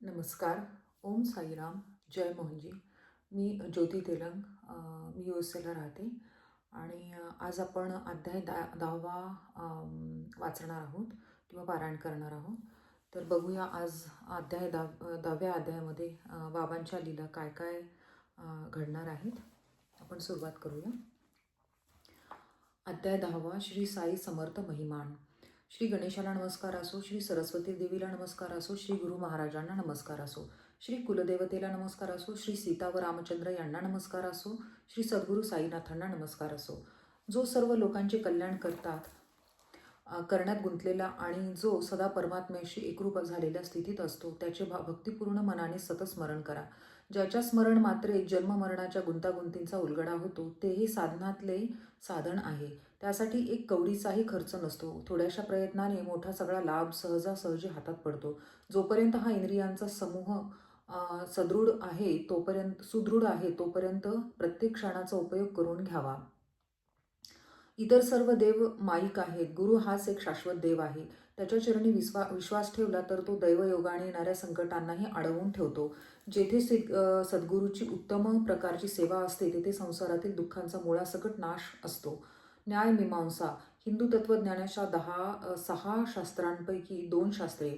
नमस्कार. ओम साईराम. जय मोहनजी. मी ज्योती तेलंग. मी USA ला राहते आणि आज आपण अध्याय 10वा वाचणार आहोत किंवा पारायण करणार आहोत. तर बघूया आज 10व्या अध्यायामध्ये बाबांच्या लीला काय काय घडणार आहेत. आपण सुरुवात करूया. अध्याय 10वा. श्री साई समर्थ महिमान. श्री गणेशाला नमस्कार असो, श्री सरस्वती देवीला नमस्कार असो, श्री गुरु महाराजांना नमस्कार असो, श्री कुलदेवतेला नमस्कार असो, श्री सीता व रामचंद्र यांना नमस्कार असो, श्री सद्गुरू साईनाथांना नमस्कार असो. जो सर्व लोकांचे कल्याण करण्यात गुंतलेला आणि जो सदा परमात्म्याशी एकरूप झालेल्या स्थितीत असतो त्याचे भक्तिपूर्ण मनाने सतत स्मरण करा. ज्याच्या स्मरण मात्रे जन्ममरणाच्या गुंतागुंतींचा उलगडा होतो ते हे साधनातले साधन आहे. त्यासाठी एक कवडीचाही खर्च नसतो. थोड्याशा प्रयत्नाने मोठा सगळा लाभ सहजासहजी हातात पडतो. जोपर्यंत हा इंद्रियांचा समूह सुदृढ आहे तोपर्यंत प्रत्येक क्षणाचा उपयोग करून घ्यावा. इतर सर्व देव माईक आहेत. गुरु हाच एक शाश्वत देव आहे. त्याच्या चरणी विश्वास ठेवला तर तो दैवयोगाने येणाऱ्या संकटांनाही अडवून ठेवतो. जेथे सद्गुरूची उत्तम प्रकारची सेवा असते तेथे संसारातील दुःखांचा मुळासकट नाश असतो. न्याय मीमांसा. हिंदू तत्वज्ञानाच्या 6 शास्त्रांपैकी 2 शास्त्रे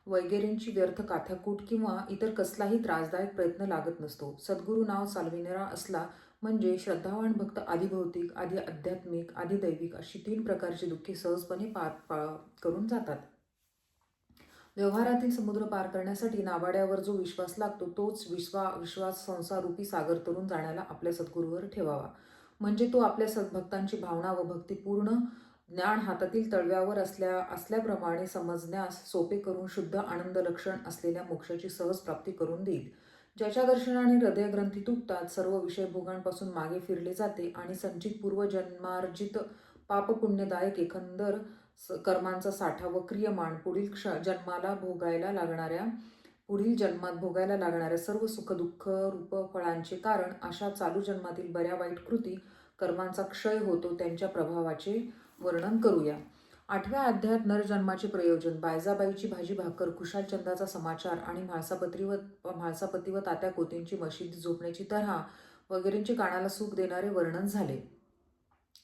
वगैरेंची व्यर्थ काथ्याकूट किंवा इतर कसलाही त्रासदायक प्रयत्न लागत नसतो. सद्गुरू नाव चालविणारा असला म्हणजे श्रद्धावान भक्त आधी भौतिक, आधी आध्यात्मिक, आधी दैविक अशी 3 प्रकारची दुःखे सहजपणे पार करून जातात. व्यवहारातील समुद्र पार करण्यासाठी नावाड्यावर जो विश्वास लागतो तोच विश्वास संसारूपी सागर तरून जाण्याला आपल्या सद्गुरूवर ठेवावा. म्हणजे तो आपल्या सद्भक्तांची भावना व भक्तिपूर्ण ज्ञान हातातील तळव्यावर असल्याप्रमाणे समजण्यास सोपे करून शुद्ध आनंद लक्षण असलेल्या मोक्षाची सहज प्राप्ती करून देईल. ज्याच्या दर्शनाने हृदयग्रंथी तुटतात, सर्व विषयभोगांपासून मागे फिरले जाते आणि संचित पूर्वजन्मार्जित पापपुण्यदायक एकंदर कर्मांचा साठा व क्रियमाण पुढील जन्मात भोगायला लागणाऱ्या सर्व सुखदुःख रूप फळांचे कारण अशा चालू जन्मातील बऱ्या वाईट कृती कर्मांचा क्षय होतो त्यांच्या प्रभावाचे वर्णन करूया. 8व्या अध्यायात नरजन्माचे प्रयोजन, बायजाबाईची भाजी भाकर, कुशालचंदाचा समाचार आणि म्हाळसापती व तात्या कोतींची मशिदीत झोपण्याची तऱ्हा वगैरेंचे कानाला सुख देणारे वर्णन झाले.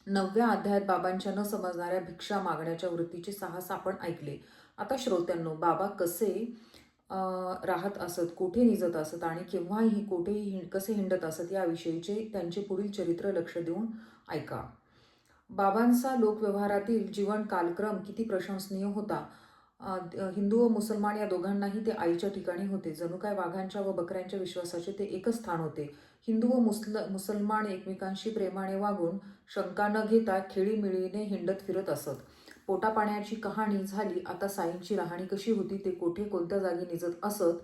9व्या अध्यायात बाबांच्या न समजणाऱ्या भिक्षा मागण्याच्या वृत्तीचे साहस आपण ऐकले. आता श्रोत्यांनो, बाबा कसे राहत असत, कोठे निजत असत आणि केव्हाही कोठेही कसे हिंडत असत याविषयीचे त्यांचे पुढील चरित्र लक्ष देऊन ऐका. बाबांचा लोकव्यवहारातील जीवन कालक्रम किती प्रशंसनीय होता. हिंदू व मुसलमान या दोघांनाही ते आईच्या ठिकाणी होते. जणू काय वाघांच्या व बकऱ्यांच्या विश्वासाचे ते एकच स्थान होते. हिंदू व मुसलमान एकमेकांशी प्रेमाने वागून शंका न घेता खेळीमिळीने हिंडत फिरत असत. पोटापाण्याची कहाणी झाली. आता साईंची राहणी कशी होती, ते कोठे कोणत्या जागी निजत असत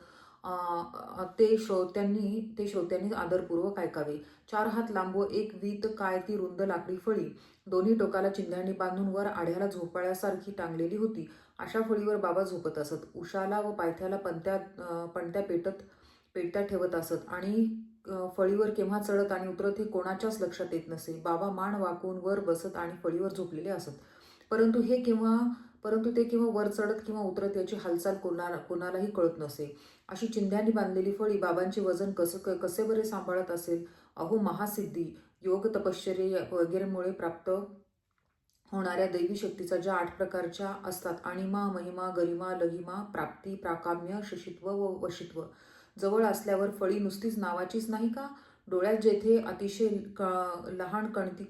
ते श्रोत्यांनी आदरपूर्वक ऐकावे. 4 हात लांब व 1 वीत काय ती रुंद लाकडी फळी दोन्ही टोकाला चिंध्यांनी बांधून वर आढ्याला झोपाळ्यासारखी टांगलेली होती. अशा फळीवर बाबा झोपत असत. उशाला व पायथ्याला पणत्या पेटत्या ठेवत असत आणि फळीवर केव्हा चढत आणि उतरत हे कोणाच्याच लक्षात येत नसे. बाबा मान वाकवून वर बसत आणि फळीवर झोपलेले असत. परंतु ते केव्हा वर चढत किंवा उतरत याची हालचाल कोणालाही कळत नसे. अशी चिंध्यांनी बांधलेली फळी बाबांचे वजन कसे बरे सांभाळत असेल. अहो, महासिद्धी, योग, तपश्चर्या वगैरेमुळे प्राप्त होणाऱ्या दैवी शक्तीचा ज्या 8 प्रकारच्या असतात, अणिमा, महिमा, गरिमा, लघिमा, प्राप्ती, प्राकाम्य, शशित्व व वशित्व, जवळ असल्यावर फळी नुसतीच नावाचीच नाही का? डोळ्यात जेथे अतिशय लहान कणती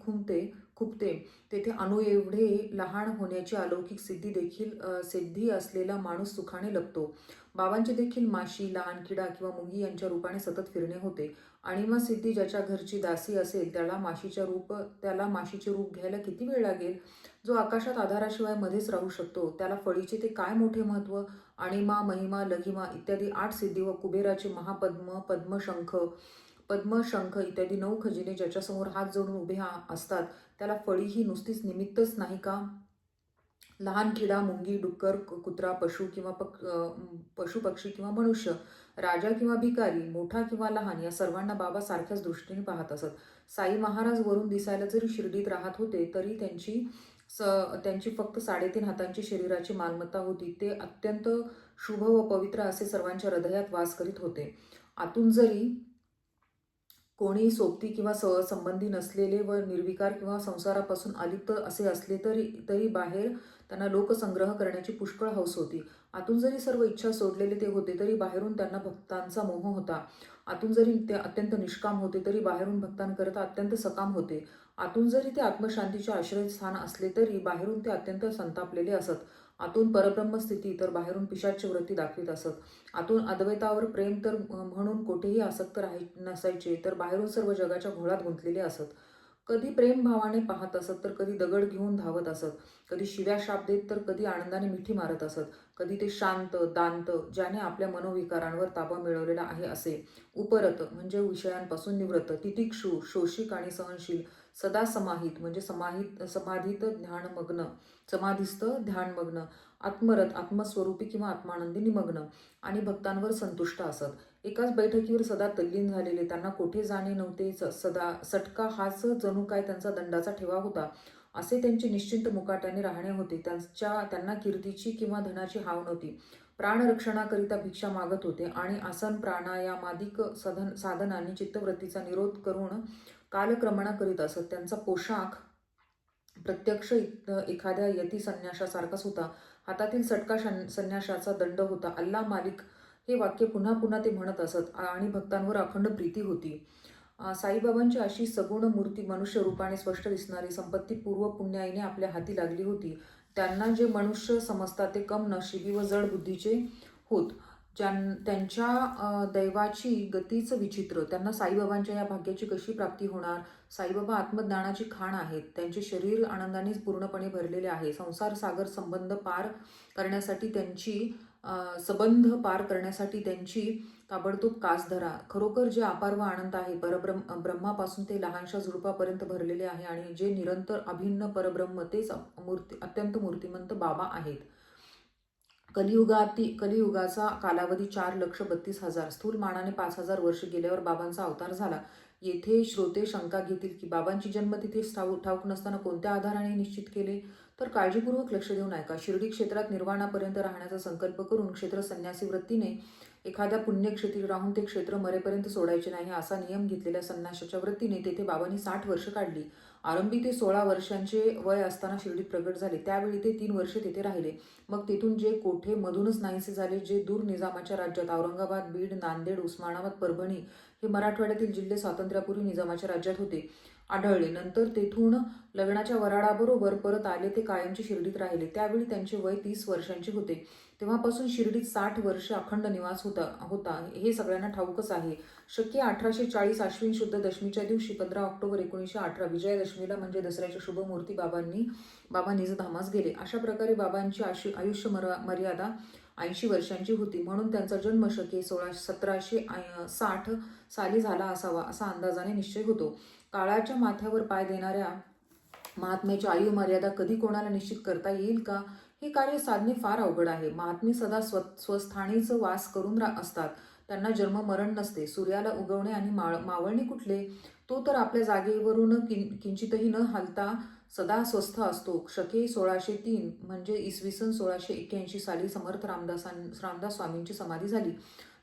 खुपते तेथे अणु एवढे लहान होण्याची अलौकिक सिद्धी असलेला माणूस सुखाने लपतो. बाबांचे देखील माशी, लहान किडा किंवा मुंगी यांच्या रूपाने सतत फिरणे होते. अणिमा सिद्धी ज्याच्या घरची दासी असेल त्याला माशीचे रूप घ्यायला किती वेळ लागेल. जो आकाशात आधाराशिवाय मध्येच राहू शकतो त्याला फळीचे ते काय मोठे महत्त्व. अणिमा, महिमा, लघिमा इत्यादी 8 सिद्धी व कुबेराचे पद्मशंख इत्यादी 9 खजिने ज्याच्यासमोर हात जोडून उभे असतात त्याला फळी ही नुसतीच निमित्तच नाही का? लहान किडा, मुंगी, डुक्कर, कुत्रा, पशु पक्षी किंवा मनुष्य, राजा किंवा भिकारी, मोठा किंवा लहान या सर्वांना बाबा सारख्याच दृष्टीने पाहत असत. साई महाराज वरून दिसायला जरी शिर्डीत राहत होते तरी त्यांची फक्त 3.5 हातांची शरीराची मालमत्ता होती. ते अत्यंत शुभ व पवित्र असे सर्वांच्या हृदयात वास करीत होते. आतून जरी कोणी सोबती किंवा संबंधी नसलेले व निर्विकार किंवा संसारापासून अलिप्त असे असले तरी बाहेर त्यांना लोकसंग्रह करण्याची पुष्कळ हौस होती. आतून जरी सर्व इच्छा सोडलेले ते होते तरी बाहेरून त्यांना भक्तांचा मोह होता. आतून जरी ते अत्यंत निष्काम होते तरी बाहेरून भक्तांकरता अत्यंत सकाम होते. आतून जरी ते आत्मशांतीचे आश्रयस्थान असले तरी बाहेरून ते अत्यंत संतापलेले असत. आतून परब्रह्म स्थिती तर बाहेरून पिशाच्य वृत्ती दाखवित असत. आतून अद्वैतावर प्रेम तर म्हणून कोठेही आसक्त नसायचे तर बाहेरून सर्व जगाच्या घोळात गुंतलेले असत. कधी प्रेम भावाने पाहत असत तर कधी दगड घेऊन धावत असत. कधी शिव्या शाप देत तर कधी आनंदाने मिठी मारत असत. कधी ते शांत दांत ज्याने आपल्या मनोविकारांवर ताबा मिळवलेला आहे असे. उपरत म्हणजे विषयांपासून निवृत्त. तितिक्षु शोषिक आणि सहनशील. सदा समाहित म्हणजे समाधीत समाधीस्थ ध्यानमग्न. आत्मरत आत्मस्वरूपी किंवा आत्मानंदी निमग्न आणि भक्तांवर संतुष्ट असत. एकाच बैठकीवर सदा तल्लीन झालेले, त्यांना कोठे जाणे नव्हते. सदा सटका हाच जणू काय त्यांचा दंडाचा ठेवा होता. असे त्यांचे निश्चिंत मुकाट्याने राहणे होते. त्यांना कीर्तीची किंवा धनाची हाव नव्हती. प्राणरक्षणाकरिता भिक्षा मागत होते आणि आसन प्राणायामादिक साधनांनी चित्तवृत्तीचा निरोध करून कालक्रमणा करीत असत. त्यांचा पोशाख प्रत्यक्ष एखाद्या यती संन्याशासारखाच होता. हातातील सटका संन्याशाचा दंड होता. अल्ला मालिक हे वाक्य पुन्हा पुन्हा ते म्हणत असत आणि भक्तांवर अखंड प्रीती होती. साईबाबांची अशी सगुण मूर्ती मनुष्य रूपाने स्पष्ट दिसणारी संपत्ती पूर्व पुण्याईने आपल्या हाती लागली होती. त्यांना जे मनुष्य समजतात ते कम नशिबी व जड बुद्धीचे होत. त्यांच्या दैवाची गतीच विचित्र. त्यांना साईबाबांच्या या भाग्याची कशी प्राप्ती होणार? साईबाबा आत्मज्ञानाची खाण आहेत. त्यांचे शरीर आनंदानेच पूर्णपणे भरलेले आहे. संसार सागर संबंध पार करण्यासाठी त्यांची ताबडतोब कास धरा. खरोखर जे अपार व अनंत आहे ब्रह्मापासून ते लहानशा झुडपापर्यंत भरलेले आहे आणि जे निरंतर अभिन्न परब्रह्म तेच अत्यंत मूर्तिमंत बाबा आहेत. कलियुगाचा कालावधी 4,32,000 स्थूल मानाने 5,000 वर्ष गेल्यावर बाबांचा अवतार झाला. येथे श्रोते शंका घेतील की बाबांची जन्मतिथी ठाऊक नसताना कोणत्या आधाराने निश्चित केले? तर काळजीपूर्वक लक्ष देऊन ऐका. शिर्डी क्षेत्रात निर्वाणापर्यंत राहण्याचा संकल्प करून क्षेत्र संन्यासी वृत्तीने एखाद्या पुण्यक्षेत्री राहून ते क्षेत्र मरेपर्यंत सोडायचे नाही असा नियम घेतलेल्या संन्याशाच्या वृत्तीने तेथे बाबांनी 60 वर्ष काढली. आरंभी ते 16 वर्षांचे वय असताना शिर्डीत प्रगट झाले. त्यावेळी ते 3 वर्षे तेथे राहिले. मग तेथून जे कोठे मधूनच नाहीसे झाले, जे दूर निजामाच्या राज्यात औरंगाबाद, बीड, नांदेड, उस्मानाबाद, परभणी हे मराठवाड्यातील जिल्हे स्वातंत्र्यापूर्वी निजामाच्या राज्यात होते आढळले. नंतर तेथून लग्नाच्या वराडाबरोबर परत आले ते कायमचे शिर्डीत राहिले. त्यावेळी त्यांचे वय 30 वर्षांचे होते. तेव्हापासून शिर्डीत 60 वर्ष अखंड निवास होता हे सगळ्यांना ठाऊकच आहे. शके 1840 आश्विन शुद्ध दशमीच्या दिवशी 15 ऑक्टोबर 1918 विजयादशमीला म्हणजे दसऱ्याच्या शुभमुहूर्ती बाबा निजधामास गेले. अशा प्रकारे बाबांची आयुष्य मर्यादा 80 वर्षांची होती. म्हणून त्यांचा जन्म शके 1760 साली झाला असावा असा अंदाजाने निश्चय होतो. काळाच्या माथ्यावर पाय देणाऱ्या महात्म्याची आयु मर्यादा कधी कोणाला निश्चित करता येईल का? हे कार्य साधणे फार अवघड आहे. महात्मे सदा स्वस्थानीच वास करून असतात. त्यांना जन्म मरण नसते. सूर्याला उगवणे आणि मावळणे कुठले? तो तर आपल्या जागेवरून किंचितही न हलता सदा स्वस्थ असतो. शके 1603 म्हणजे इसवी सन 1681 साली समर्थ रामदास स्वामींची समाधी झाली.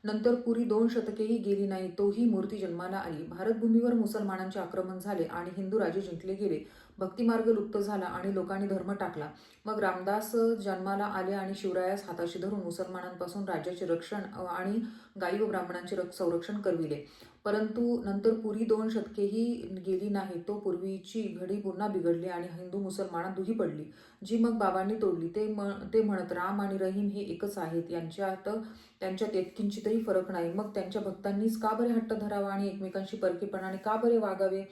नंतर पुरी 2 शतकेही गेली नाही तोही मूर्ती जन्माला आली. भारतभूमीवर मुसलमानांचे आक्रमण झाले आणि हिंदू राजे जिंकले गेले. भक्तिमार्ग लुप्त झाला आणि लोकांनी धर्म टाकला. मग रामदास जन्माला आले आणि शिवरायास हाताशी धरून मुसलमानांपासून राज्याचे रक्षण आणि गाई व ब्राह्मणांचे संरक्षण करविले. परंतु नंतर पुरी 2 शतकेही गेली नाही तो पूर्वीची घडी पुन्हा बिघडली आणि हिंदू मुसलमानात दुही पडली, जी मग बाबांनी तोडली. ते म्हणत राम आणि रहीम हे एकच आहेत, त्यांच्यात किंचितही फरक नाही. मग त्यांच्या भक्तांनीच का बरे हट्ट धरावा आणि एकमेकांशी परकेपणाने का बरे वागावे?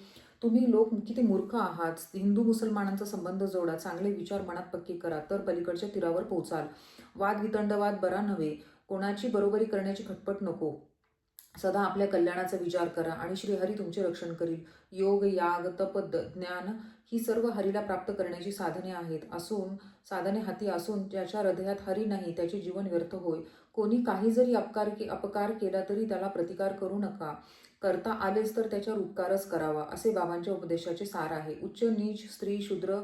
तुम्ही लोक किती मूर्ख आहात. हिंदू मुसलमानांचा संबंध जोडा, चांगले विचार मनात पक्के करा, तर पलीकडच्या तीरावर पोचाल. वादवितंडवाद बरा नव्हे. कोणाची बरोबरी करण्याची खटपट नको. सदा आपल्या कल्याणाचा विचार करा आणि श्रीहरी तुमचे रक्षण करील. योग, याग, तप, ज्ञान ही सर्व हरीला प्राप्त करण्याची साधने हाती असून ज्याच्या हृदयात हरी नाही त्याचे जीवन व्यर्थ होय. कोणी काही जरी अपकार केला तरी त्याला प्रतिकार करू नका. करता आलेच तर त्याच्यावर उपकारच करावा, असे बाबांच्या उपदेशाचे सार आहे. उच्च नीच, स्त्री शूद्र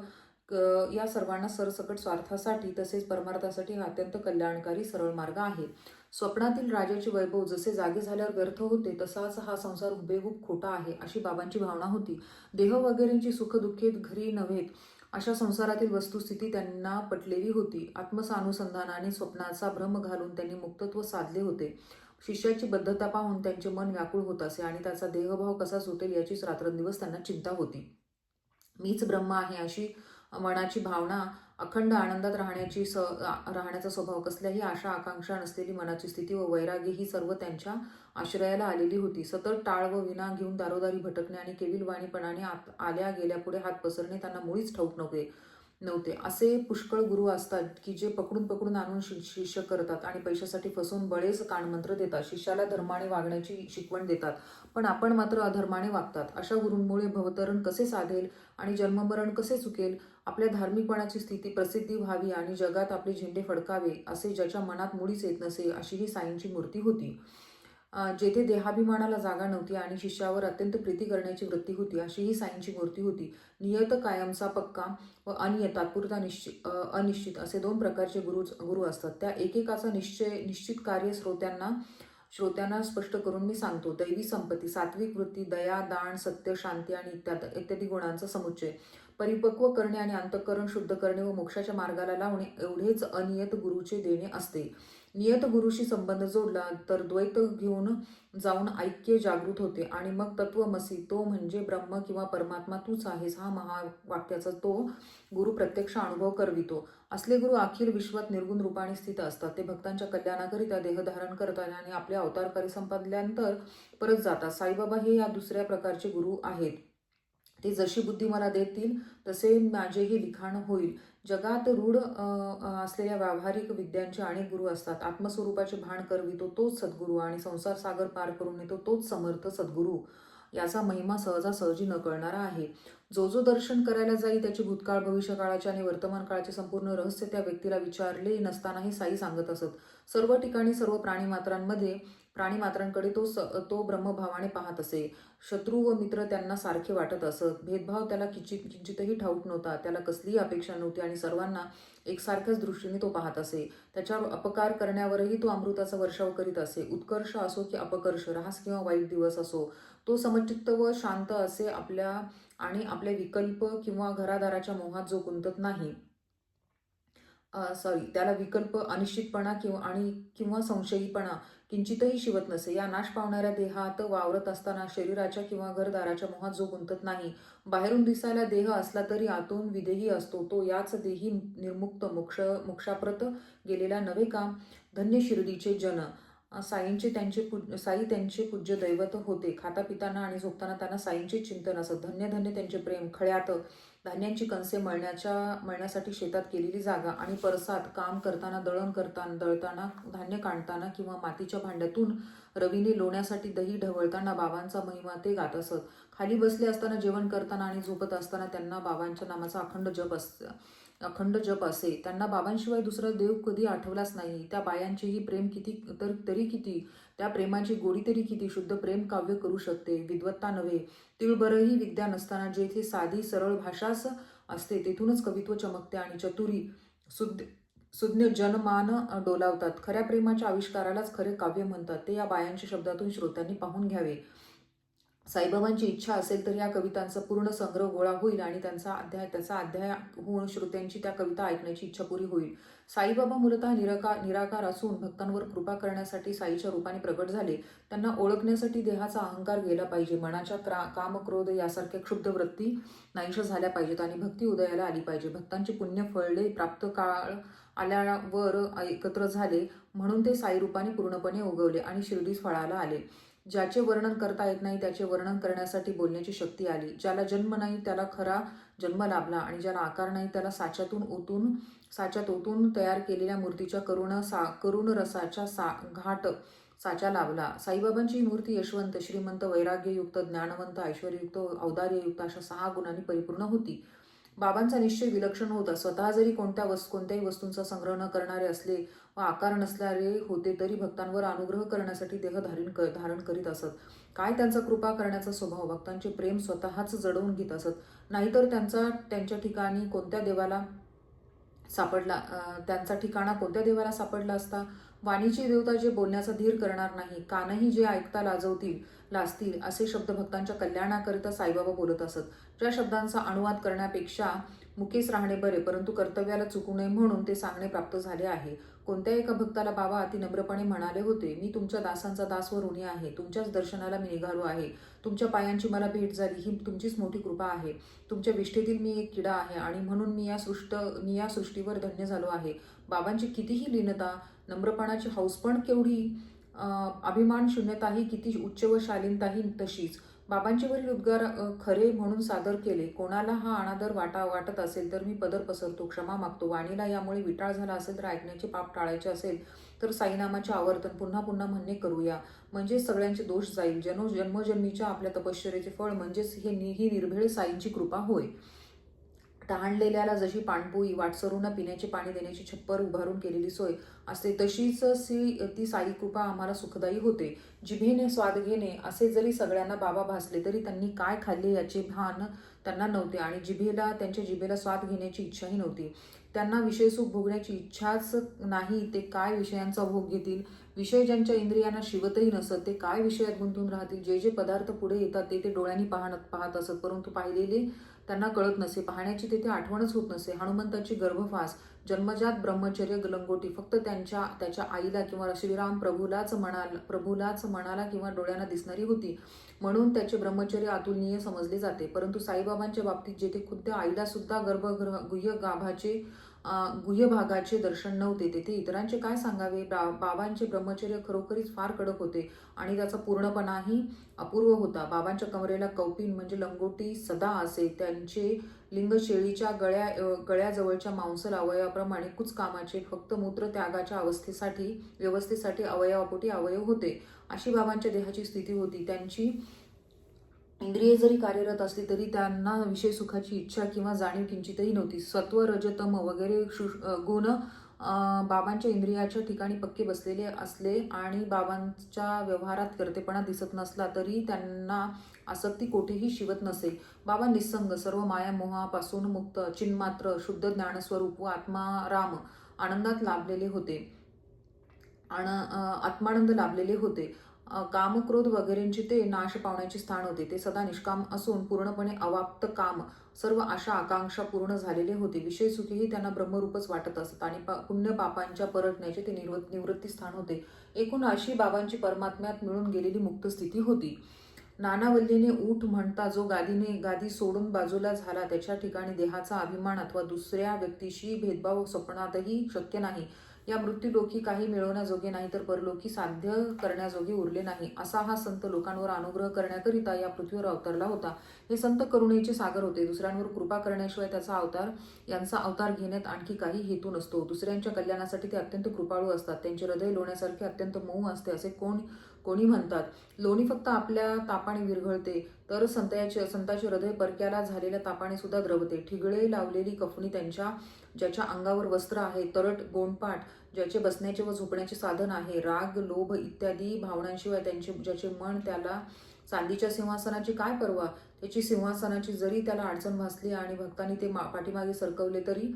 या सर्वांना सरसकट स्वार्थासाठी तसेच परमार्थासाठी हा अत्यंत कल्याणकारी सरळ मार्ग आहे. स्वप्नातील राजाचे वैभव जसे जागे झाल्यावर व्यर्थ होते तसाच हा संसार हुबेहूब खोटा आहे अशी बाबांची भावना होती. देह वगैरेंची सुखदुःखे घरी नव्हेत अशा संसारातील वस्तुस्थिती त्यांना पटलेली होती. आत्मसानुसंधानाने स्वप्नाचा भ्रम घालून त्यांनी मुक्तत्व साधले होते. शिष्याची बद्धता पाहून त्यांचे मन व्याकुळ होत असे आणि त्याचा देहभाव कसा सुटेल याचीच रात्रंदिवस त्यांना चिंता होती. मीच ब्रह्म आहे अशी मनाची भावना, अखंड आनंदात राहण्याचा स्वभाव, कसल्याही आशा आकांक्षा नसलेली मनाची स्थिती व वैराग्य ही सर्व त्यांच्या आश्रयाला आलेली होती. सतत टाळ व विना घेऊन दारोदारी भटकणे आणि केविलवाणीपणाने आल्या गेल्यापुढे हात पसरणे त्यांना मुळीच ठाऊक नव्हते. असे पुष्कळ गुरु असतात की जे पकडून आणून शिष्य करतात आणि पैशासाठी फसवून बळेच कानमंत्र देतात. शिष्याला धर्माने वागण्याची शिकवण देतात, पण आपण मात्र अधर्माने वागतात. अशा गुरूंमुळे भवतरण कसे साधेल आणि जन्ममरण कसे चुकेल? आपल्या धार्मिकपणाची स्थिती प्रसिद्धी व्हावी आणि जगात आपले झेंडे फडकावे असे ज्याच्या मनात मुळीच येत नसे अशी ही साईंची मूर्ती होती. जेथे देहाभिमानाला जागा नव्हती आणि शिष्यावर अत्यंत प्रीती करण्याची वृत्ती होती अशी ही साईंची मूर्ती होती. नियत कायमचा पक्का व अनियत तात्पुरता अनिश्चित असे दोन प्रकारचे गुरु असतात. त्या एकेकाचा निश्चित कार्य श्रोत्यांना स्पष्ट करून मी सांगतो. दैवी संपत्ती, सात्विक वृत्ती, दया, दान, सत्य, शांती आणि इत्यादी गुणांचा समुच्चय परिपक्व करणे आणि अंतःकरण शुद्ध करणे व मोक्षाच्या मार्गाला लावणे एवढेच अनियत गुरुचे देणे असते. नियत गुरुशी संबंध जोडला तर द्वैत घेऊन जाऊन ऐक्य जागृत होते आणि मग तत्वमसी, तो म्हणजे ब्रह्म किंवा परमात्मा तूच आहेस हा महावाक्याचा तो गुरु प्रत्यक्ष अनुभव करवितो. असले गुरु अखिल विश्वात निर्गुण रूपाने स्थित असतात. ते भक्तांच्या कल्याणाकरिता देहधारण करतात आणि आपले अवतारकारी संपल्यानंतर परत जातात. साईबाबा हे या दुसऱ्या प्रकारचे गुरु आहेत. ते जशी बुद्धी मला देतील तसे माझेही लिखाण होईल. जगात रूढ असलेल्या व्यावहारिक विद्यांचे अनेक गुरु असतात. आत्मस्वरूपाचे भान करवितो तोच सद्गुरू आणि संसार सागर पार करून नेतो तोच समर्थ सद्गुरू. याचा महिमा सहजासहजी न कळणारा आहे. जो दर्शन करायला जाई त्याची भूतकाळ, भविष्यकाळाचे आणि वर्तमान काळाचे संपूर्ण रहस्य त्या व्यक्तीला विचारले नसतानाही साई सांगत असत. सर्व ठिकाणी सर्व प्राणीमात्रांकडे तो ब्रह्मभावाने पाहत असे. शत्रू व मित्र त्यांना सारखे वाटत असत. भेदभाव त्याला किंचितही ठाऊक नव्हता. त्याला कसलीही अपेक्षा नव्हती आणि सर्वांना एकसारख्याच दृष्टीने तो पाहत असे. त्याच्यावर अपकार करण्यावरही तो अमृताचा वर्षाव करीत असे. उत्कर्ष असो की अपकर्ष, रास किंवा वाईट दिवस असो, तो समचित्त व शांत असे आपल्या विकल्प किंवा घरादाराच्या मोहात जो गुंतत नाही. त्याला विकल्प, अनिश्चितपणा किंवा संशयीपणा किंचितही शिवत नसे. या नाश पावणाऱ्या देहात वावरत असताना शरीराच्या किंवा घरदाराच्या मोहात जो गुंतत नाही. बाहेरून दिसायला देह असला तरी आतून विदेही असतो. तो याच देही निर्मुक्त मोक्षाप्रत गेलेला नव्हे का? धन्य शिर्डीचे जन. साई त्यांचे पूज्य दैवत होते. खाता पिताना आणि झोपताना त्यांना साईंचे चिंतन असत. धन्य धन्य त्यांचे प्रेम. खळ्यात धान्यांची कणसे मळण्यासाठी शेतात केलेली जागा आणि परसात काम करताना, दळताना, धान्य काढताना किंवा मातीच्या भांड्यातून रवीने लोण्यासाठी दही ढवळताना बाबांचा महिमा ते गात असत. खाली बसले असताना, जेवण करताना आणि झोपत असताना त्यांना बाबांच्या नामाचा अखंड जप असे. त्यांना बाबांशिवाय दुसरा देव कधी आठवलाच नाही. त्या बायांचेही प्रेम किती तरी किती, त्या प्रेमाची गोडी तरी किती. शुद्ध प्रेम काव्य करू शकते, विद्वत्ता नव्हे. तिळभरही विद्या नसताना जेथे साधी सरळ भाषाच असते तेथूनच कवित्व चमकते आणि चतुरी सुज्ञ जनमान डोलावतात. खऱ्या प्रेमाच्या आविष्कारालाच खरे काव्य म्हणतात. ते या बायांच्या शब्दातून श्रोत्यांनी पाहून घ्यावे. साईबाबांची इच्छा असेल तर या कवितांचा पूर्ण संग्रह गोळा होईल आणि त्याचा अध्याय होऊन श्रोत्यांची त्या कविता ऐकण्याची इच्छा पुरी होईल. साईबाबा मूलतः निराकार असून भक्तांवर कृपा करण्यासाठी साईच्या रूपाने प्रकट झाले. त्यांना ओळखण्यासाठी देहाचा अहंकार गेला पाहिजे. मनाच्या काम, क्रोध यासारख्या क्षुब्ध वृत्ती नाहीशा झाल्या पाहिजेत आणि भक्ती उदयाला आली पाहिजे. भक्तांची पुण्य फळले प्राप्त काळ आल्यावर एकत्र झाले म्हणून ते साई रूपाने पूर्णपणे उगवले आणि शिर्डीस फळाला आले. ज्याचे वर्णन करता येत नाही त्याचे वर्णन करण्यासाठी बोलण्याची शक्ती आली. ज्याला जन्म नाही त्याला खरा जन्म लाभला आणि ज्याला आकार नाही त्याला साच्यात ओतून तयार केलेल्या मूर्तीच्या करुण रसाच्या घाट साचा लाभला. साईबाबांची ही मूर्ती यशवंत, श्रीमंत, वैराग्ययुक्त, ज्ञानवंत, ऐश्वर्ययुक्त, औदार्ययुक्त अशा 6 गुणांनी परिपूर्ण होती. बाबांचा निश्चय विलक्षण होता. स्वतः जरी कोणत्याही वस्तूंचा संग्रह न करणारे असले व व आकार नसणारे होते तरी भक्तांवर अनुग्रह करण्यासाठी देह धारण करीत असत. काय त्यांचा कृपा करण्याचा स्वभाव, भक्तांचे प्रेम स्वतःच जडवून घेत असत. नाहीतर त्यांच्या ठिकाणी कोणत्या देवाला त्यांचा ठिकाणा कोणत्या देवाला सापडला असता. वाणीची देवता जे बोलण्याचा धीर करणार नाही, कानही जे ऐकता लाजतील असे शब्द भक्तांच्या कल्याणाकरिता साईबाबा बोलत असत. ज्या शब्दांचा अनुवाद करण्यापेक्षा मुकेस राहणे बरे, परंतु कर्तव्याला चुकू नये म्हणून ते सांगणे प्राप्त झाले आहे. कोणत्या एका भक्ताला बाबा अति नम्रपणे म्हणाले होते, मी तुमच्या दासांचा दास व ऋणी आहे. तुमच्याच दर्शनाला मी निघालो आहे. तुमच्या पायांची मला भेट झाली, ही तुमचीच मोठी कृपा आहे. तुमच्या विष्ठेतील मी एक किडा आहे आणि म्हणून मी या सृष्टीवर धन्य झालो आहे. बाबांची कितीही लीनता, नम्रपणाची हौसपण केवढी, अभिमान शून्यताही किती उच्च व शालीनताही तशीच. बाबांचे वरील उद्गार खरे म्हणून सादर केले. कोणाला हा अनादर वाटत असेल तर मी पदर पसरतो, क्षमा मागतो. वाणीला यामुळे विटाळ झाला असेल तर ऐकण्याचे पाप टाळायचे असेल तर साईनामाचे आवर्तन पुन्हा पुन्हा म्हणणे करूया, म्हणजेच सगळ्यांचे दोष जाईल. जन्मोजन्मीच्या आपल्या तपश्चर्याचे फळ म्हणजेच ही निर्भेळ साईंची कृपा होय. तहानलेल्याला जशी पाणपोई वाटसरूंना पिण्याचे पाणी देण्याची छप्पर उभारून केलेली सोय असते, तशीच ती साई कृपा आम्हाला सुखदायी होते. जिभेने स्वाद घेणे असे जरी सगळ्यांना बाबा भासले तरी त्यांनी काय खाल्ले याचे भान त्यांना नव्हते आणि त्यांच्या जिभेला स्वाद घेण्याची इच्छाही नव्हती. त्यांना विषयसुख भोगण्याची इच्छाच नाही, ते काय विषयांचा भोग घेतील. विषय ज्यांच्या इंद्रियांना शिवतही नसत ते काय विषयात गुंतून राहतील. जे पदार्थ पुढे येतात ते डोळ्यांनी पाहत असत, परंतु पाहिलेले त्यांना कळत नसे, पाहण्याची तेथे आठवणच होत नसे. हनुमंताची गर्भफास, जन्मजात ब्रह्मचर्य लंगोटी फक्त त्याच्या आईला किंवा श्रीराम प्रभूलाच मनाला किंवा डोळ्यांना दिसणारी होती, म्हणून त्याचे ब्रह्मचर्य अतुलनीय समजले जाते. परंतु साईबाबांच्या बाबतीत जेथे खुद्द आईला सुद्धा गुह्य भागाचे दर्शन नव्हते, तेथे इतरांचे काय सांगावे. बाबांचे ब्रह्मचर्य खरोखरीच फार कडक होते आणि त्याचा पूर्णपणाही अपूर्व होता. बाबांच्या कमरेला कौपिन म्हणजे लंगोटी सदा असे. त्यांचे लिंग शेळीच्या गळ्याजवळच्या मांसल अवयवाप्रमाणे कुचकामाचे, फक्त मूत्र त्यागाच्या व्यवस्थेसाठी अवयवापोटी अवयव होते, अशी बाबांच्या देहाची स्थिती होती. त्यांची इंद्रिये जरी कार्यरत असली तरी त्यांना विषय सुखाची इच्छा किंवा जाणीव किंचितही नव्हती. सत्व रजतम वगैरे गुण बाबांच्या इंद्रियाच्या ठिकाणी पक्के बसलेले असले आणि बाबांच्या व्यवहारात कर्तेपणा दिसत नसला तरी त्यांना आसक्ती कोठेही शिवत नसे. बाबा निस्संग, सर्व माया मोहापासून मुक्त, चिन्मात्र शुद्ध ज्ञानस्वरूप व आत्मानंद लाभलेले होते. कामक्रोध वगैरेंची ते नाश पावण्याचे स्थान होते. ते सदा निष्काम असून पूर्णपणे अवाप्त काम, सर्व आशा आकांक्षा पूर्ण झालेले होते. विषय सुखीही त्यांना ब्रह्मरूपच वाटत असत आणि पुण्य पापांच्या परतण्याचे ते निवृत्ती स्थान होते. एकूण अशी बाबांची परमात्म्यात मिळून गेलेली मुक्त स्थिती होती. नानावल्लीने उठ म्हणता जो गादी सोडून बाजूला झाला, त्याच्या ठिकाणी देहाचा अभिमान अथवा दुसऱ्या व्यक्तीशी भेदभाव स्वप्नातही शक्य नाही. या मृत्यूलोकी काही मिळवण्याजोगे नाही तर परलोकी साध्य करण्याजोगे उरले नाही. असा हा संत लोकांवर अनुग्रह करण्याकरिता या पृथ्वीवर अवतरला होता. हे संत करुणेचे सागर होते. दुसऱ्यांवर कृपा करण्याशिवाय यांचा अवतार घेण्यात आणखी काही हेतू नसतो. दुसऱ्यांच्या कल्याणासाठी ते अत्यंत कृपाळू असतात. त्यांचे हृदय लोण्यासारखे अत्यंत मऊ असते असे कोणी म्हणतात. लोणी फक्त आपल्या तापाने विरघळते तर संताचे हृदय परक्याला झालेल्या तापाने सुद्धा द्रवते. ठिगळे लावलेली कफनी ज्याच्या अंगावर वस्त्र आहे, तरट गोंडपाट ज्याचे बसण्याचे व झोपण्याचे साधन आहे, राग लोभ इत्यादी भावनांशिवाय ज्याचे मन, त्याला चांदीच्या सिंहासनाची काय पर्वा. त्याची सिंहासनाची जरी त्याला अडचण भासली आणि भक्तांनी ते पाठीमागे सरकवले तरी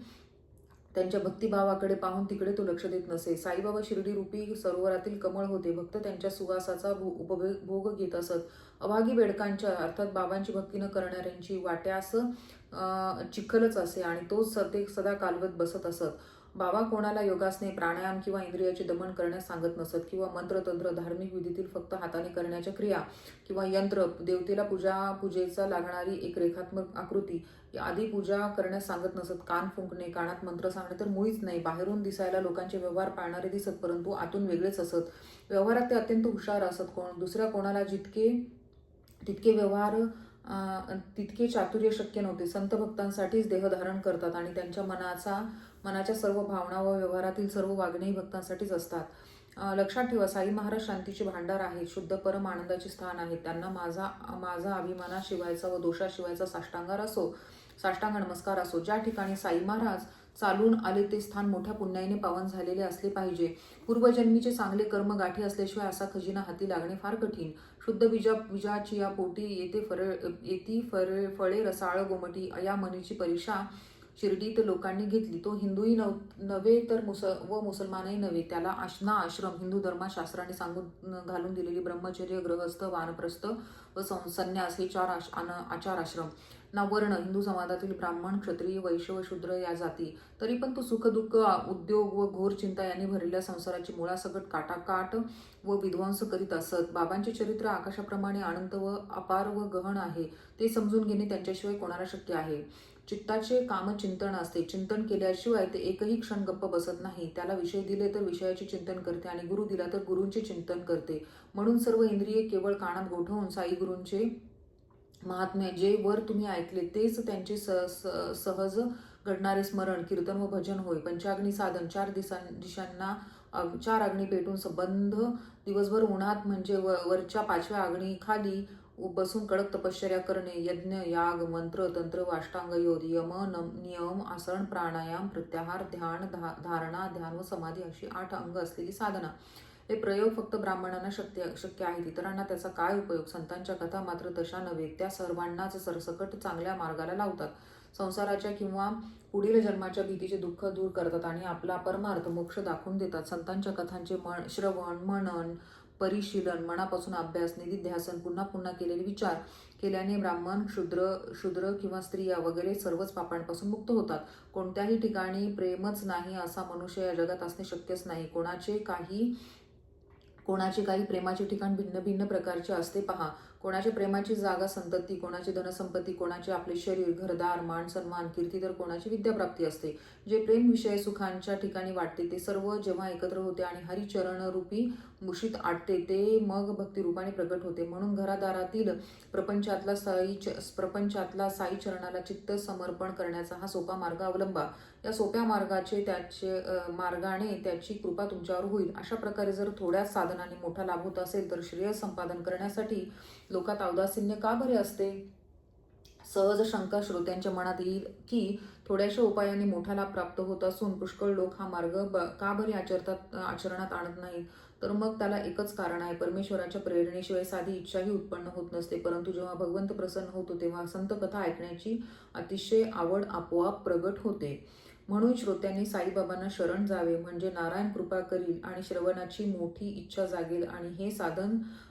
त्यांच्या भक्तिभावाकडे पाहून तिकडे तो लक्ष देत नसे. साईबाबा शिर्डी रूपी सरोवरातील कमळ होते. भक्त त्यांच्या सुवासाचा उपभोग घेत असत. अभागी बेडकांच्या अर्थात बाबांची भक्ती न करणाऱ्यांची वाट्यास चिखलच असे आणि तोच ते सदा कालवत बसत असत. बाबा कोणाला योगासने, प्राणायाम किंवा इंद्रियाचे दमन करण्यास सांगत नसत किंवा मंत्रतंत्र, धार्मिक विधीतील फक्त हाताने करण्याच्या क्रिया किंवा यंत्र, देवतेला पूजेचा लागणारी एक रेखात्मक आकृती आदी पूजा करण्यास सांगत नसत. कान फुंकणे, कानात मंत्र सांगणे तर मुळीच नाही. बाहेरून दिसायला लोकांचे व्यवहार पाळणारे दिसत, परंतु आतून वेगळेच असत. व्यवहारात ते अत्यंत हुशार असत. दुसऱ्या कोणाला तितके व्यवहार तितके चातुर्य शक्य नव्हते. संत भक्तांसाठीच देह धारण करतात आणि त्यांच्या मनाच्या सर्व भावना व व्यवहारातील सर्व वागणेही भक्तांसाठीच असतात. लक्षात ठेवा, साई महाराज शांतीचे भांडार आहेत, शुद्ध परम आनंदाचे स्थान आहेत. त्यांना माझा अभिमानाशिवायचा व दोषाशिवायचा साष्टांग नमस्कार असो. ज्या ठिकाणी साई महाराज चालून आले ते स्थान मोठ्या पुण्याईने पावन झालेले असले पाहिजे. पूर्वजन्मीचे चांगले कर्म गाठी असल्याशिवाय असा खजिना हाती लागणे फार कठीण. शुद्ध बीजाची या पोटी फळे रसाळ गोमटी या मनीची परीक्षा शिर्डीत लोकांनी घेतली. तो हिंदूही नव्हे तर मुसलमानही नव्हे. त्याला आश्रम हिंदू धर्मशास्त्राने सांगून घालून दिलेली ब्रह्मचर्य, गृहस्थ, वानप्रस्थ व संन्यास हे 4 आचार आश्रम ना वर्ण हिंदू समाजातील ब्राह्मण, क्षत्रिय, वैश्य व शूद्र या जाती. तरी पण तो सुखदुःख, उद्योग व घोर चिंता यांनी भरलेल्या संसाराची मुळासकट काटाकाट व विध्वंस करीत असत. बाबांचे चरित्र आकाशाप्रमाणे अनंत व अपार व गहन आहे. ते समजून घेणे त्यांच्याशिवाय कोणाला शक्य आहे. चित्ताचे काम चिंतन असते. चिंतन केल्याशिवाय ते एकही क्षण गप्प बसत नाही. त्याला विषय दिले तर विषयाचे चिंतन करते आणि गुरु दिला तर गुरूंचे चिंतन करते. म्हणून सर्व इंद्रिये केवळ कानात गोठवून साई गुरूंचे महात्म्य जे वर तुम्ही ऐकले तेच त्यांचे सहज घडणारे स्मरण, कीर्तन व भजन होय. पंचाग्नी साधन 4 दिशांना 4 अग्नी पेटून संबंध दिवसभर उन्हात म्हणजे वरच्या 5व्या अग्नीखाली बसून कडक तपश्चर्या करणे. यज्ञ, याग, मंत्र, तंत्र, वाष्टांग योग, यम, नियम, आसन, प्राणायाम, प्रत्याहार, ध्यान, धारणा, ध्यान व समाधी अशी 8 अंग असलेली साधना. हे प्रयोग फक्त ब्राह्मणांना शक्य आहेत. इतरांना त्याचा काय उपयोग. संतांच्या कथा मात्र तशा नव्हे. त्या सर्वांनाच सरसकट चांगल्या मार्गाला लावतात. संसाराच्या किंवा पुढील जन्माच्या भीतीचे दुःख दूर करतात आणि आपला परमार्थ मोक्ष दाखवून देतात. संतांच्या कथांचे श्रवण, मनन, परिशीलन, मनापासून अभ्यास, निधिध्यासन, पुन्हा पुन्हा केलेले विचार केल्याने ब्राह्मण, शूद्र किंवा स्त्रिया वगैरे सर्वच पापांपासून मुक्त होतात. कोणत्याही ठिकाणी प्रेमच नाही असा मनुष्य या जगात असणे शक्यच नाही. कोणाचे काही प्रेमाचे ठिकाण भिन्न भिन्न प्रकारचे असते पहा. कोणाच्या प्रेमाची जागा संतती, कोणाची धनसंपत्ती, कोणाचे आपले शरीर, घरदार, मान सन्मान, कीर्ती, तर कोणाची विद्याप्राप्ती असते. जे प्रेम विषय सुखांच्या ठिकाणी वाटते ते सर्व जेव्हा एकत्र होते आणि हरिचरणरूपी मुशीत आटते ते मग भक्तिरूपाने प्रकट होते. म्हणून घरादारातील प्रपंचातला साई चरणाला चित्त समर्पण करण्याचा हा सोपा मार्ग अवलंबा. या सोप्या मार्गाने त्याची कृपा तुमच्यावर होईल. अशा प्रकारे जर थोड्याच साधनांनी मोठा लाभ होत असेल तर श्रेय संपादन करण्यासाठी लोकात औदासीन्य का बरे असते. सहज शंका श्रोत्यांच्या मनात येईल की थोड्याशा उपायांनी मोठा लाभ प्राप्त होत असून पुष्कळ लोक हा मार्ग का बरे आचरणात आणत नाहीत. तर मग त्याला एकच कारण आहे. परमेश्वराच्या प्रेरणेशिवाय साधी इच्छाही उत्पन्न होत नसते. परंतु जेव्हा भगवंत प्रसन्न होतो तेव्हा संत कथा ऐकण्याची अतिशय आवड आपोआप प्रगट होते. म्हणून श्रोत्यांनी साईबाबांना शरण जावे म्हणजे नारायण कृपा करील आणि श्रवणाची मोठी इच्छा जागेल आणि हे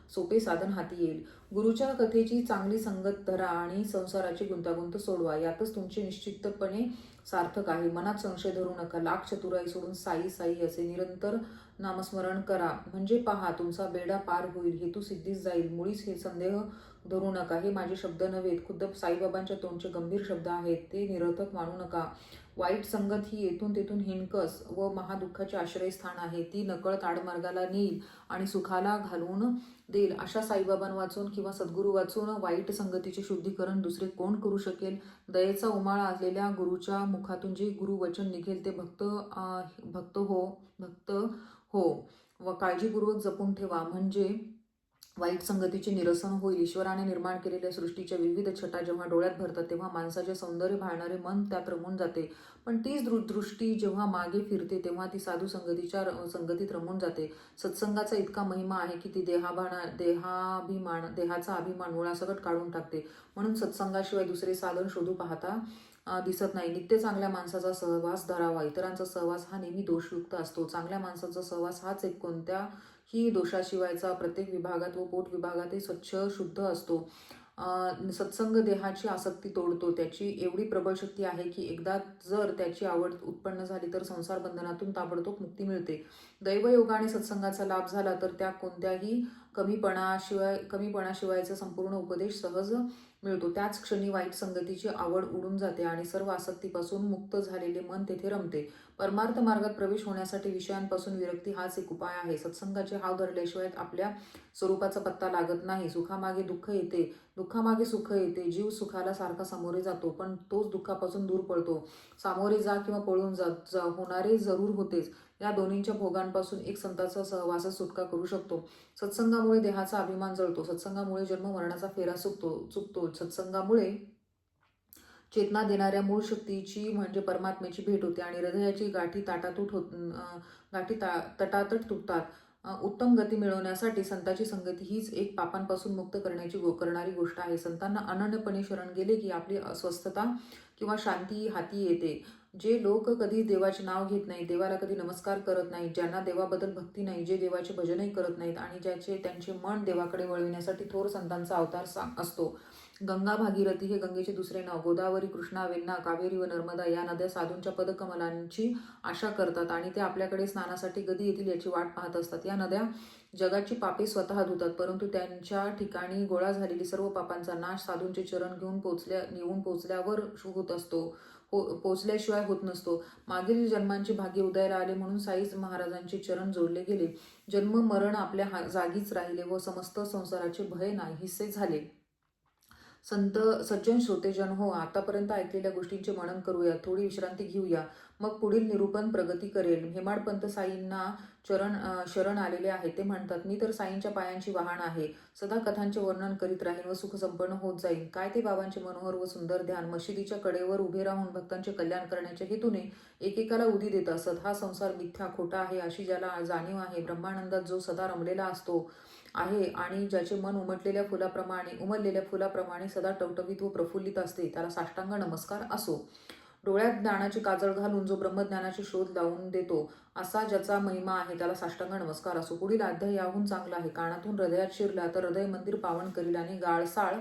सोपे साधन हाती येईल. गुरुच्या कथेची चांगली संगत धरा आणि संसाराची गुंतागुंत सोडवा. यातच तुमचे निश्चितपणे सार्थक आहे. मनात संशय धरू नका. लाख चतुराई सोडून साई साई असे निरंतर नामस्मरण करा म्हणजे पहा तुमचा बेडा पार होईल. हेतू सिद्धीस जाईल. मुळीच हे संदेह धरू नका. हे माझे शब्द नव्हेत, खुद्द साईबाबांच्या तोंडचे गंभीर शब्द आहेत. ते निरर्थक मानू नका. वाईट संगत ही येथून तेथून हिणकस व महादुःखाचे आश्रयस्थान आहे. ती नकळत आडमार्गाला नेईल आणि सुखाला घालवून देईल. अशा साईबाबां वाचून किंवा सद्गुरू वाचून वाईट संगतीचे शुद्धीकरण दुसरे कोण करू शकेल. दयेचा उमाळा असलेल्या गुरुच्या मुखातून जे गुरु वचन निघेल ते भक्त हो व काळजीपूर्वक जपून ठेवा म्हणजे वाईट संगतीचे निरसन होईल. ईश्वराने निर्माण केलेल्या सृष्टीच्या विविध छटा जेव्हा डोळ्यात भरतात तेव्हा माणसाचे सौंदर्य भाळणारे मन त्यात रमून जाते. पण तीच दृष्टी जेव्हा मागे फिरते तेव्हा ती साधू संगतीत रमून जाते. सत्संगाचा इतका महिमा आहे की ती देहाचा अभिमान मुळासकट काढून टाकते. म्हणून सत्संगाशिवाय दुसरे साधन शोधू पाहता दिसत नाही. नित्य चांगल्या माणसाचा सहवास धरावा. इतरांचा सहवास हा नेहमी दोषयुक्त असतो. चांगल्या माणसाचा सहवास हाच एक कोणत्याही दोषाशिवायचा प्रत्येक विभागात व पोट विभागातही स्वच्छ शुद्ध असतो. सत्संग देहाची आसक्ती तोडतो. त्याची एवढी प्रबळ शक्ती आहे की एकदा जर त्याची आवड उत्पन्न झाली तर संसार बंधनातून ताबडतोब मुक्ती मिळते. दैवयोगाने सत्संगाचा लाभ झाला तर त्या कोणत्याही कमीपणाशिवायचा संपूर्ण उपदेश सहज मिळतो. त्याच क्षणी वाईट संगतीची आवड उडून जाते आणि सर्व आसक्तीपासून मुक्त झालेले मन तेथे रमते. परमार्थ मार्गात प्रवेश होण्यासाठी विषयांपासून विरक्ती हाच एक उपाय आहे. सत्संगाचे हाव धरल्याशिवाय आपल्या स्वरूपाचा पत्ता लागत नाही. सुखामागे दुःख येते, दुःखामागे सुख येते. जीव सुखाला सारखा सामोरे जातो पण तोच दुःखापासून दूर पळतो. सामोरे जा किंवा पळून जा होणारे जरूर होतेच. या दोन्हींच्या भोगांपासून एक संतांचा सहवासच सुटका करू शकतो. सत्संगामुळे देहाचा अभिमान जळतो. सत्संगामुळे जन्म मरणाचा फेरा चुकतो. सत्संगामुळे चेतना देणाऱ्या मूळ शक्तीची म्हणजे परमात्म्याची भेट होते आणि हृदयाची गाठी तटातट तुटतात. उत्तम गती मिळवण्यासाठी संतांची संगती हीच एक पापांपासून मुक्त करणारी गोष्ट आहे. संतांना अनन्यपणे शरण गेले की आपली अस्वस्थता किंवा शांती हाती येते. जे लोक कधी देवाचे नाव घेत नाहीत, देवाला कधी नमस्कार करत नाहीत, ज्यांना देवाबद्दल भक्ती नाही, जे देवाचे भजनही करत नाहीत आणि त्यांचे मन देवाकडे वळविण्यासाठी थोर संतांचा अवतार असतो. गंगा भागीरथी हे गंगेचे दुसरे नाव. गोदावरी, कृष्णा, वेण्णा, कावेरी व नर्मदा या नद्या साधूंच्या पदकमलांची आशा करतात आणि ते आपल्याकडे स्नानासाठी कधी येतील याची वाट पाहत असतात. या नद्या जगाची पापे स्वतः धुतात, परंतु त्यांच्या ठिकाणी गोळा झालेली सर्व पापांचा नाश साधूंचे चरण येऊन पोचल्यावर होत असतो. पोचल्याशिवाय होत नसतो. मागील जन्मांचे भाग्य उदयाला आले म्हणून साई महाराजांचे चरण जोडले गेले. जन्म मरण आपल्या जागीच राहिले व समस्त संसाराचे भय नाहीसे झाले. संत सज्जन श्रोतेजन हो, आतापर्यंत ऐकलेल्या गोष्टींचे मनन करूया, थोडी विश्रांती घेऊया, मग पुढील निरूपण प्रगती करेल. हेमाडपंत साईंना शरण आलेले आहे. ते म्हणतात, मी तर साईंच्या पायांची वाहन आहे. सदा कथांचे वर्णन करीत राहीन व सुख संपन्न होत जाईन. काय ते बाबांचे मनोहर व सुंदर ध्यान. मशिदीच्या कडेवर उभे राहून भक्तांचे कल्याण करण्याच्या हेतूने एकेकाला उदी देत असत. हा संसार मिथ्या खोटा आहे अशी ज्याला जाणीव आहे, ब्रह्मानंदात जो सदा रमलेला असतो आहे आणि ज्याचे मन उमललेल्या फुलाप्रमाणे सदा टवटवीत व प्रफुल्लित असते, त्याला साष्टांग नमस्कार असो. डोळ्यात ज्ञानाची काजळ घालून जो ब्रह्मज्ञानाचे शोध लावून देतो असा ज्याचा महिमा आहे, त्याला साष्टांग नमस्कार असो. पुढील अध्याय याहून चांगला आहे. कानातून हृदयात शिरला तर हृदय मंदिर पावन करील आणि गाळसाळ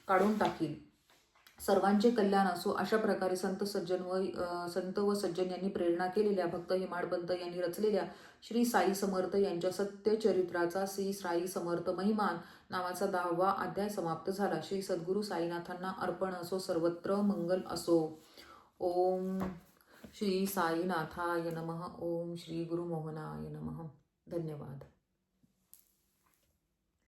काढून टाकील. सर्वांचे कल्याण असो. अशा प्रकारे संत व सज्जन यांनी प्रेरणा केलेल्या भक्त हेमाडपंत यांनी रचलेल्या श्री साई समर्थ यांच्या सत्यचरित्राचा श्री साई समर्थ महिमान नावाचा 10वा अध्याय समाप्त झाला. श्री सद्गुरू साईनाथांना अर्पण असो. सर्वत्र मंगल असो. ओम श्री साईनाथाय नमः. ओम श्री गुरु मोहनाय नमः. धन्यवाद.